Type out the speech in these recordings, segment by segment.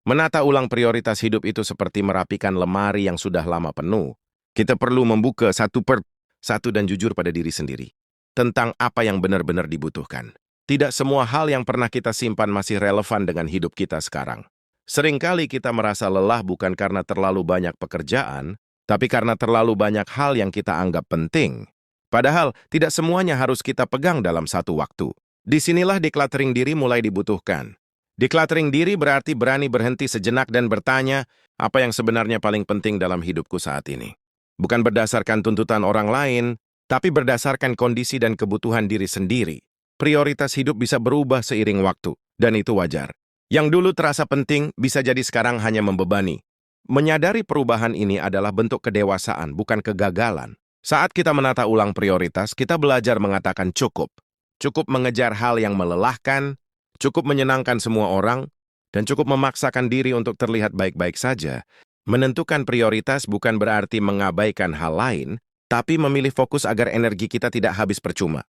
Menata ulang prioritas hidup itu seperti merapikan lemari yang sudah lama penuh. Kita perlu membuka satu per satu dan jujur pada diri sendiri tentang apa yang benar-benar dibutuhkan. Tidak semua hal yang pernah kita simpan masih relevan dengan hidup kita sekarang. Seringkali kita merasa lelah bukan karena terlalu banyak pekerjaan, tapi karena terlalu banyak hal yang kita anggap penting. Padahal, tidak semuanya harus kita pegang dalam satu waktu. Disinilah decluttering diri mulai dibutuhkan. Decluttering diri berarti berani berhenti sejenak dan bertanya, apa yang sebenarnya paling penting dalam hidupku saat ini? Bukan berdasarkan tuntutan orang lain, tapi berdasarkan kondisi dan kebutuhan diri sendiri. Prioritas hidup bisa berubah seiring waktu, dan itu wajar. Yang dulu terasa penting, bisa jadi sekarang hanya membebani. Menyadari perubahan ini adalah bentuk kedewasaan, bukan kegagalan. Saat kita menata ulang prioritas, kita belajar mengatakan cukup. Cukup mengejar hal yang melelahkan, cukup menyenangkan semua orang, dan cukup memaksakan diri untuk terlihat baik-baik saja. Menentukan prioritas bukan berarti mengabaikan hal lain, tapi memilih fokus agar energi kita tidak habis percuma.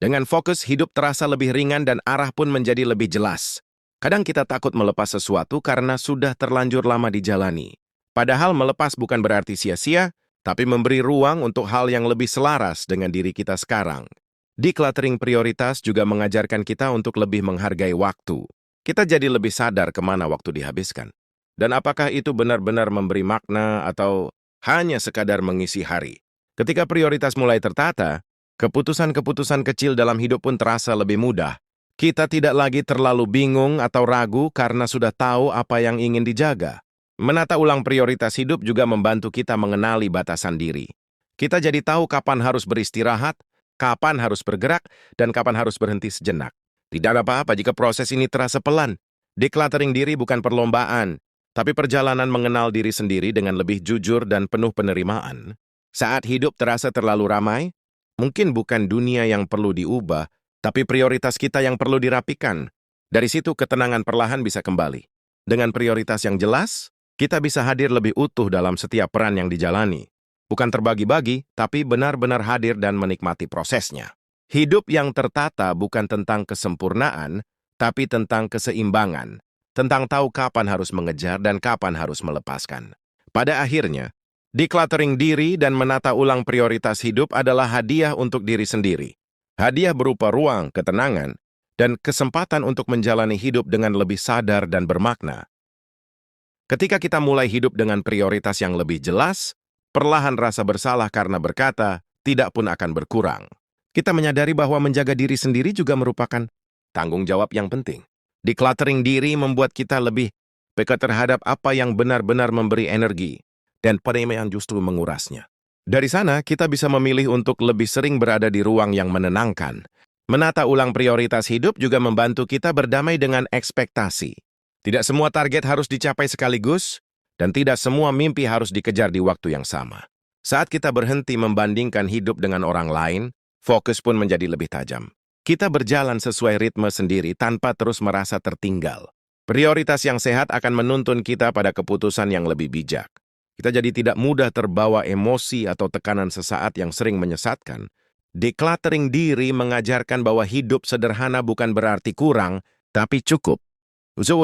Dengan fokus, hidup terasa lebih ringan dan arah pun menjadi lebih jelas. Kadang kita takut melepas sesuatu karena sudah terlanjur lama dijalani. Padahal melepas bukan berarti sia-sia, tapi memberi ruang untuk hal yang lebih selaras dengan diri kita sekarang. Decluttering prioritas juga mengajarkan kita untuk lebih menghargai waktu. Kita jadi lebih sadar kemana waktu dihabiskan. Dan apakah itu benar-benar memberi makna atau hanya sekadar mengisi hari. Ketika prioritas mulai tertata, keputusan-keputusan kecil dalam hidup pun terasa lebih mudah. Kita tidak lagi terlalu bingung atau ragu karena sudah tahu apa yang ingin dijaga. Menata ulang prioritas hidup juga membantu kita mengenali batasan diri. Kita jadi tahu kapan harus beristirahat, kapan harus bergerak, dan kapan harus berhenti sejenak. Tidak ada apa-apa jika proses ini terasa pelan. Decluttering diri bukan perlombaan, tapi perjalanan mengenal diri sendiri dengan lebih jujur dan penuh penerimaan. Saat hidup terasa terlalu ramai, mungkin bukan dunia yang perlu diubah, tapi prioritas kita yang perlu dirapikan. Dari situ ketenangan perlahan bisa kembali. Dengan prioritas yang jelas, kita bisa hadir lebih utuh dalam setiap peran yang dijalani. Bukan terbagi-bagi, tapi benar-benar hadir dan menikmati prosesnya. Hidup yang tertata bukan tentang kesempurnaan, tapi tentang keseimbangan. Tentang tahu kapan harus mengejar dan kapan harus melepaskan. Pada akhirnya, decluttering diri dan menata ulang prioritas hidup adalah hadiah untuk diri sendiri. Hadiah berupa ruang, ketenangan, dan kesempatan untuk menjalani hidup dengan lebih sadar dan bermakna. Ketika kita mulai hidup dengan prioritas yang lebih jelas, perlahan rasa bersalah karena berkata tidak pun akan berkurang. Kita menyadari bahwa menjaga diri sendiri juga merupakan tanggung jawab yang penting. Decluttering diri membuat kita lebih peka terhadap apa yang benar-benar memberi energi dan pada yang justru mengurasnya. Dari sana, kita bisa memilih untuk lebih sering berada di ruang yang menenangkan. Menata ulang prioritas hidup juga membantu kita berdamai dengan ekspektasi. Tidak semua target harus dicapai sekaligus, dan tidak semua mimpi harus dikejar di waktu yang sama. Saat kita berhenti membandingkan hidup dengan orang lain, fokus pun menjadi lebih tajam. Kita berjalan sesuai ritme sendiri tanpa terus merasa tertinggal. Prioritas yang sehat akan menuntun kita pada keputusan yang lebih bijak. Kita jadi tidak mudah terbawa emosi atau tekanan sesaat yang sering menyesatkan. Decluttering diri mengajarkan bahwa hidup sederhana bukan berarti kurang, tapi cukup.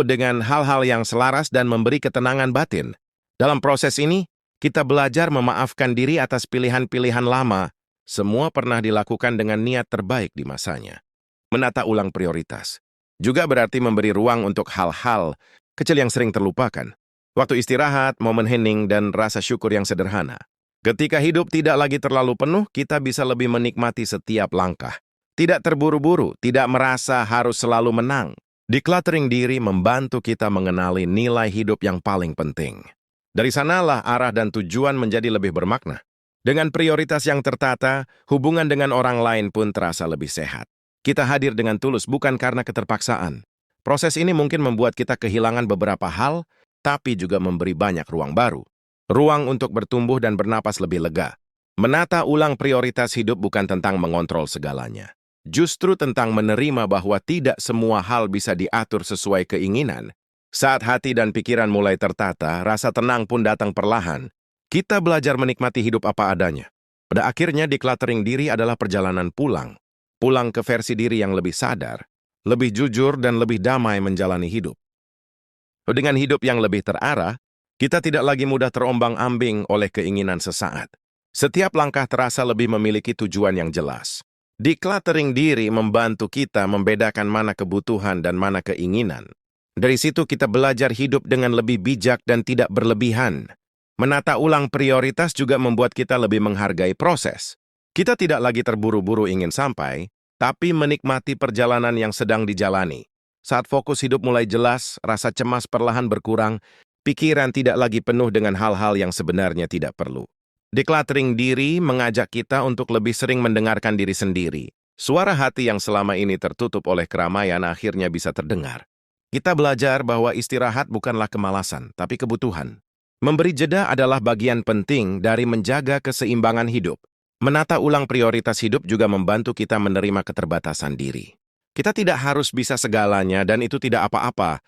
Dengan hal-hal yang selaras dan memberi ketenangan batin. Dalam proses ini, kita belajar memaafkan diri atas pilihan-pilihan lama. Semua pernah dilakukan dengan niat terbaik di masanya. Menata ulang prioritas juga berarti memberi ruang untuk hal-hal kecil yang sering terlupakan. Waktu istirahat, momen hening, dan rasa syukur yang sederhana. Ketika hidup tidak lagi terlalu penuh, kita bisa lebih menikmati setiap langkah. Tidak terburu-buru, tidak merasa harus selalu menang. Decluttering diri membantu kita mengenali nilai hidup yang paling penting. Dari sanalah arah dan tujuan menjadi lebih bermakna. Dengan prioritas yang tertata, hubungan dengan orang lain pun terasa lebih sehat. Kita hadir dengan tulus bukan karena keterpaksaan. Proses ini mungkin membuat kita kehilangan beberapa hal, tapi juga memberi banyak ruang baru. Ruang untuk bertumbuh dan bernapas lebih lega. Menata ulang prioritas hidup bukan tentang mengontrol segalanya. Justru tentang menerima bahwa tidak semua hal bisa diatur sesuai keinginan. Saat hati dan pikiran mulai tertata, rasa tenang pun datang perlahan. Kita belajar menikmati hidup apa adanya. Pada akhirnya, decluttering diri adalah perjalanan pulang. Pulang ke versi diri yang lebih sadar, lebih jujur, dan lebih damai menjalani hidup. Dengan hidup yang lebih terarah, kita tidak lagi mudah terombang-ambing oleh keinginan sesaat. Setiap langkah terasa lebih memiliki tujuan yang jelas. Decluttering diri membantu kita membedakan mana kebutuhan dan mana keinginan. Dari situ kita belajar hidup dengan lebih bijak dan tidak berlebihan. Menata ulang prioritas juga membuat kita lebih menghargai proses. Kita tidak lagi terburu-buru ingin sampai, tapi menikmati perjalanan yang sedang dijalani. Saat fokus hidup mulai jelas, rasa cemas perlahan berkurang, pikiran tidak lagi penuh dengan hal-hal yang sebenarnya tidak perlu. Decluttering diri mengajak kita untuk lebih sering mendengarkan diri sendiri. Suara hati yang selama ini tertutup oleh keramaian akhirnya bisa terdengar. Kita belajar bahwa istirahat bukanlah kemalasan, tapi kebutuhan. Memberi jeda adalah bagian penting dari menjaga keseimbangan hidup. Menata ulang prioritas hidup juga membantu kita menerima keterbatasan diri. Kita tidak harus bisa segalanya dan itu tidak apa-apa.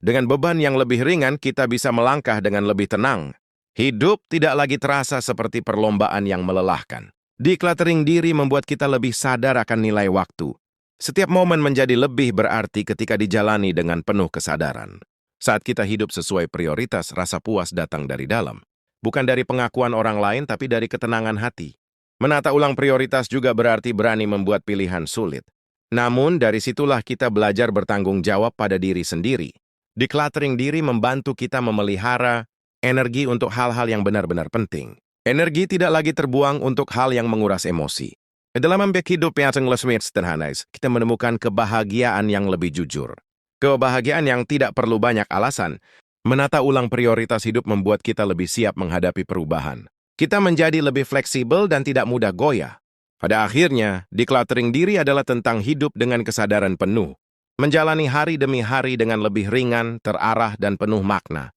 Dengan beban yang lebih ringan, kita bisa melangkah dengan lebih tenang. Hidup tidak lagi terasa seperti perlombaan yang melelahkan. Decluttering diri membuat kita lebih sadar akan nilai waktu. Setiap momen menjadi lebih berarti ketika dijalani dengan penuh kesadaran. Saat kita hidup sesuai prioritas, rasa puas datang dari dalam. Bukan dari pengakuan orang lain, tapi dari ketenangan hati. Menata ulang prioritas juga berarti berani membuat pilihan sulit. Namun, dari situlah kita belajar bertanggung jawab pada diri sendiri. Decluttering diri membantu kita memelihara energi untuk hal-hal yang benar-benar penting. Energi tidak lagi terbuang untuk hal yang menguras emosi. Dalam membek hidup yang sederhana, kita menemukan kebahagiaan yang lebih jujur. Kebahagiaan yang tidak perlu banyak alasan. Menata ulang prioritas hidup membuat kita lebih siap menghadapi perubahan. Kita menjadi lebih fleksibel dan tidak mudah goyah. Pada akhirnya, decluttering diri adalah tentang hidup dengan kesadaran penuh. Menjalani hari demi hari dengan lebih ringan, terarah, dan penuh makna.